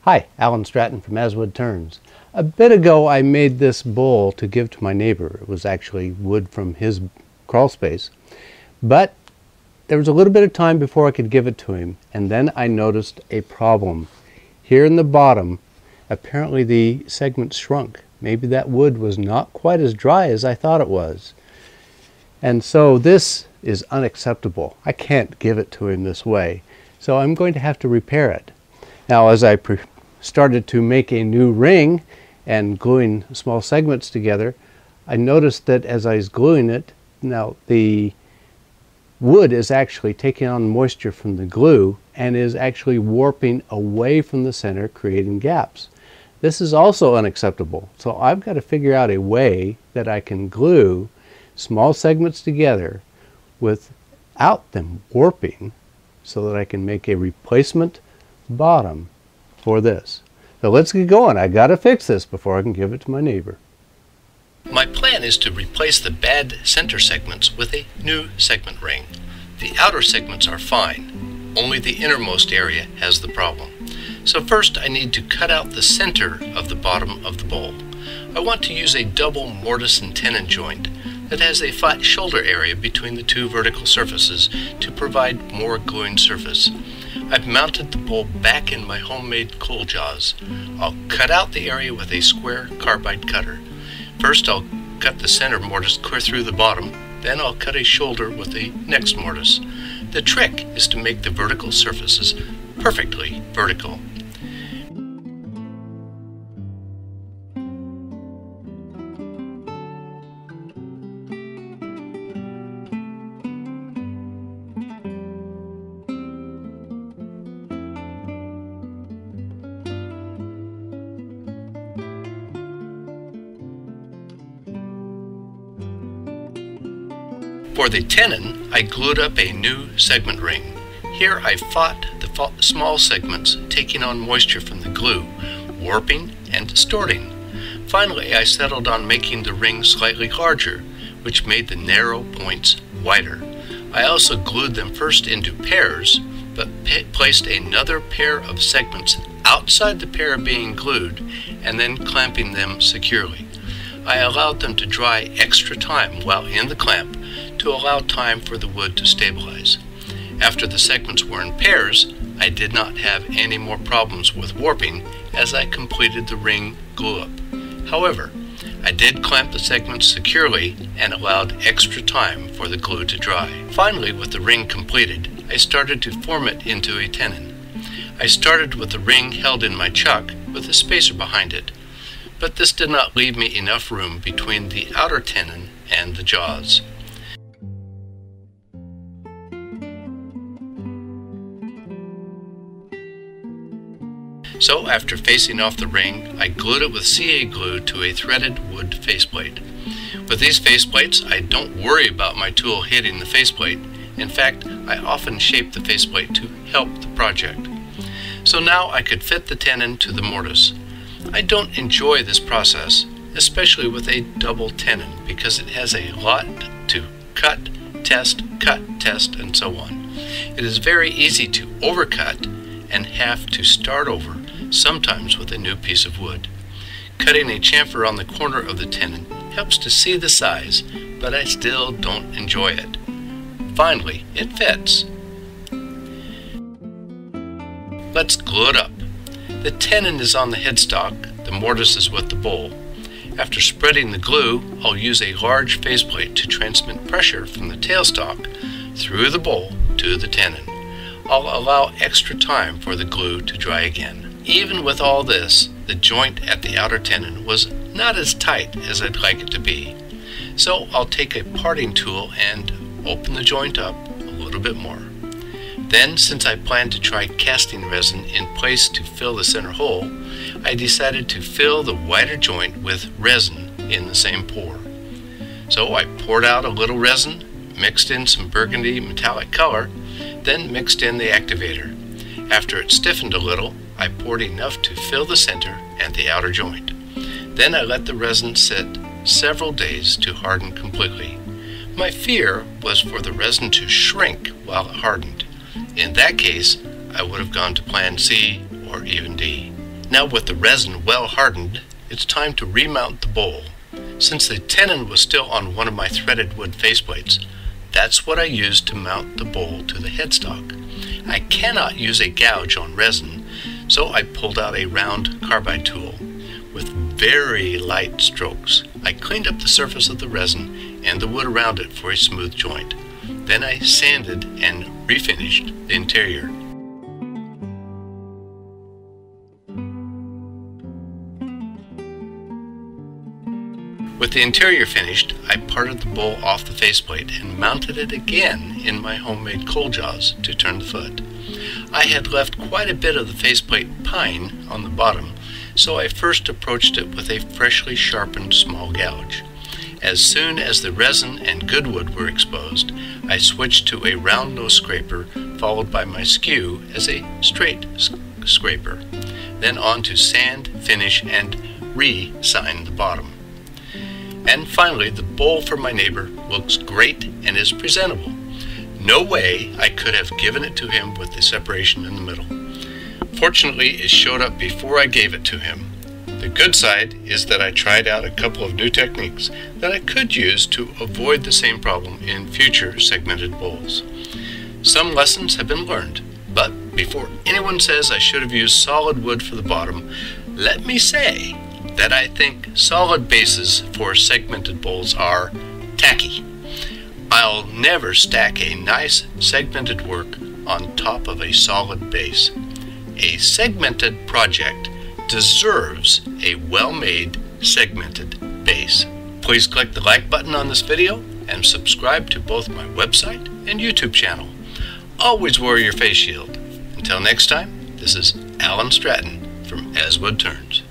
Hi, Alan Stratton from Aswood Turns. A bit ago I made this bowl to give to my neighbor. It was actually wood from his crawl space. But there was a little bit of time before I could give it to him, and then I noticed a problem. Here in the bottom, apparently the segment shrunk. Maybe that wood was not quite as dry as I thought it was. And so this is unacceptable. I can't give it to him this way. So I'm going to have to repair it. Now, as I started to make a new ring and gluing small segments together, I noticed that as I was gluing it, now the wood is actually taking on moisture from the glue and is actually warping away from the center, creating gaps. This is also unacceptable. So I've got to figure out a way that I can glue small segments together without them warping so that I can make a replacement bottom for this. So let's get going. I got to fix this before I can give it to my neighbor. My plan is to replace the bad center segments with a new segment ring. The outer segments are fine, only the innermost area has the problem. So first I need to cut out the center of the bottom of the bowl. I want to use a double mortise and tenon joint that has a flat shoulder area between the two vertical surfaces to provide more gluing surface. I've mounted the bowl back in my homemade cool jaws. I'll cut out the area with a square carbide cutter. First I'll cut the center mortise clear through the bottom, then I'll cut a shoulder with the next mortise. The trick is to make the vertical surfaces perfectly vertical. For the tenon, I glued up a new segment ring. Here I fought the small segments taking on moisture from the glue, warping and distorting. Finally, I settled on making the ring slightly larger, which made the narrow points wider. I also glued them first into pairs, but placed another pair of segments outside the pair being glued and then clamping them securely. I allowed them to dry extra time while in the clamp to allow time for the wood to stabilize. After the segments were in pairs, I did not have any more problems with warping as I completed the ring glue-up. However, I did clamp the segments securely and allowed extra time for the glue to dry. Finally, with the ring completed, I started to form it into a tenon. I started with the ring held in my chuck with a spacer behind it, but this did not leave me enough room between the outer tenon and the jaws. So after facing off the ring, I glued it with CA glue to a threaded wood faceplate. With these faceplates, I don't worry about my tool hitting the faceplate. In fact, I often shape the faceplate to help the project. So now I could fit the tenon to the mortise. I don't enjoy this process, especially with a double tenon, because it has a lot to cut, test, and so on. It is very easy to overcut and have to start over, sometimes with a new piece of wood. Cutting a chamfer on the corner of the tenon helps to see the size, but I still don't enjoy it. Finally, it fits. Let's glue it up. The tenon is on the headstock, the mortise is with the bowl. After spreading the glue, I'll use a large faceplate to transmit pressure from the tailstock through the bowl to the tenon. I'll allow extra time for the glue to dry again. Even with all this, the joint at the outer tenon was not as tight as I'd like it to be. So I'll take a parting tool and open the joint up a little bit more. Then, since I planned to try casting resin in place to fill the center hole, I decided to fill the wider joint with resin in the same pour. So I poured out a little resin, mixed in some burgundy metallic color, then mixed in the activator. After it stiffened a little, I poured enough to fill the center and the outer joint. Then I let the resin sit several days to harden completely. My fear was for the resin to shrink while it hardened. In that case, I would have gone to plan C or even D. Now with the resin well hardened, it's time to remount the bowl. Since the tenon was still on one of my threaded wood faceplates, that's what I used to mount the bowl to the headstock. I cannot use a gouge on resin, so I pulled out a round carbide tool. With very light strokes, I cleaned up the surface of the resin and the wood around it for a smooth joint. Then I sanded and refinished the interior. With the interior finished, I parted the bowl off the faceplate and mounted it again in my homemade coal jaws to turn the foot. I had left quite a bit of the faceplate pine on the bottom, so I first approached it with a freshly sharpened small gouge. As soon as the resin and good wood were exposed, I switched to a round nose scraper, followed by my skew as a straight scraper. Then on to sand, finish, and re-sign the bottom. And finally, the bowl for my neighbor looks great and is presentable. No way I could have given it to him with the separation in the middle. Fortunately, it showed up before I gave it to him. The good side is that I tried out a couple of new techniques that I could use to avoid the same problem in future segmented bowls. Some lessons have been learned, but before anyone says I should have used solid wood for the bottom, let me say that I think solid bases for segmented bowls are tacky. I'll never stack a nice segmented work on top of a solid base. A segmented project deserves a well-made segmented base. Please click the like button on this video and subscribe to both my website and YouTube channel. Always wear your face shield. Until next time, this is Alan Stratton from As Wood Turns.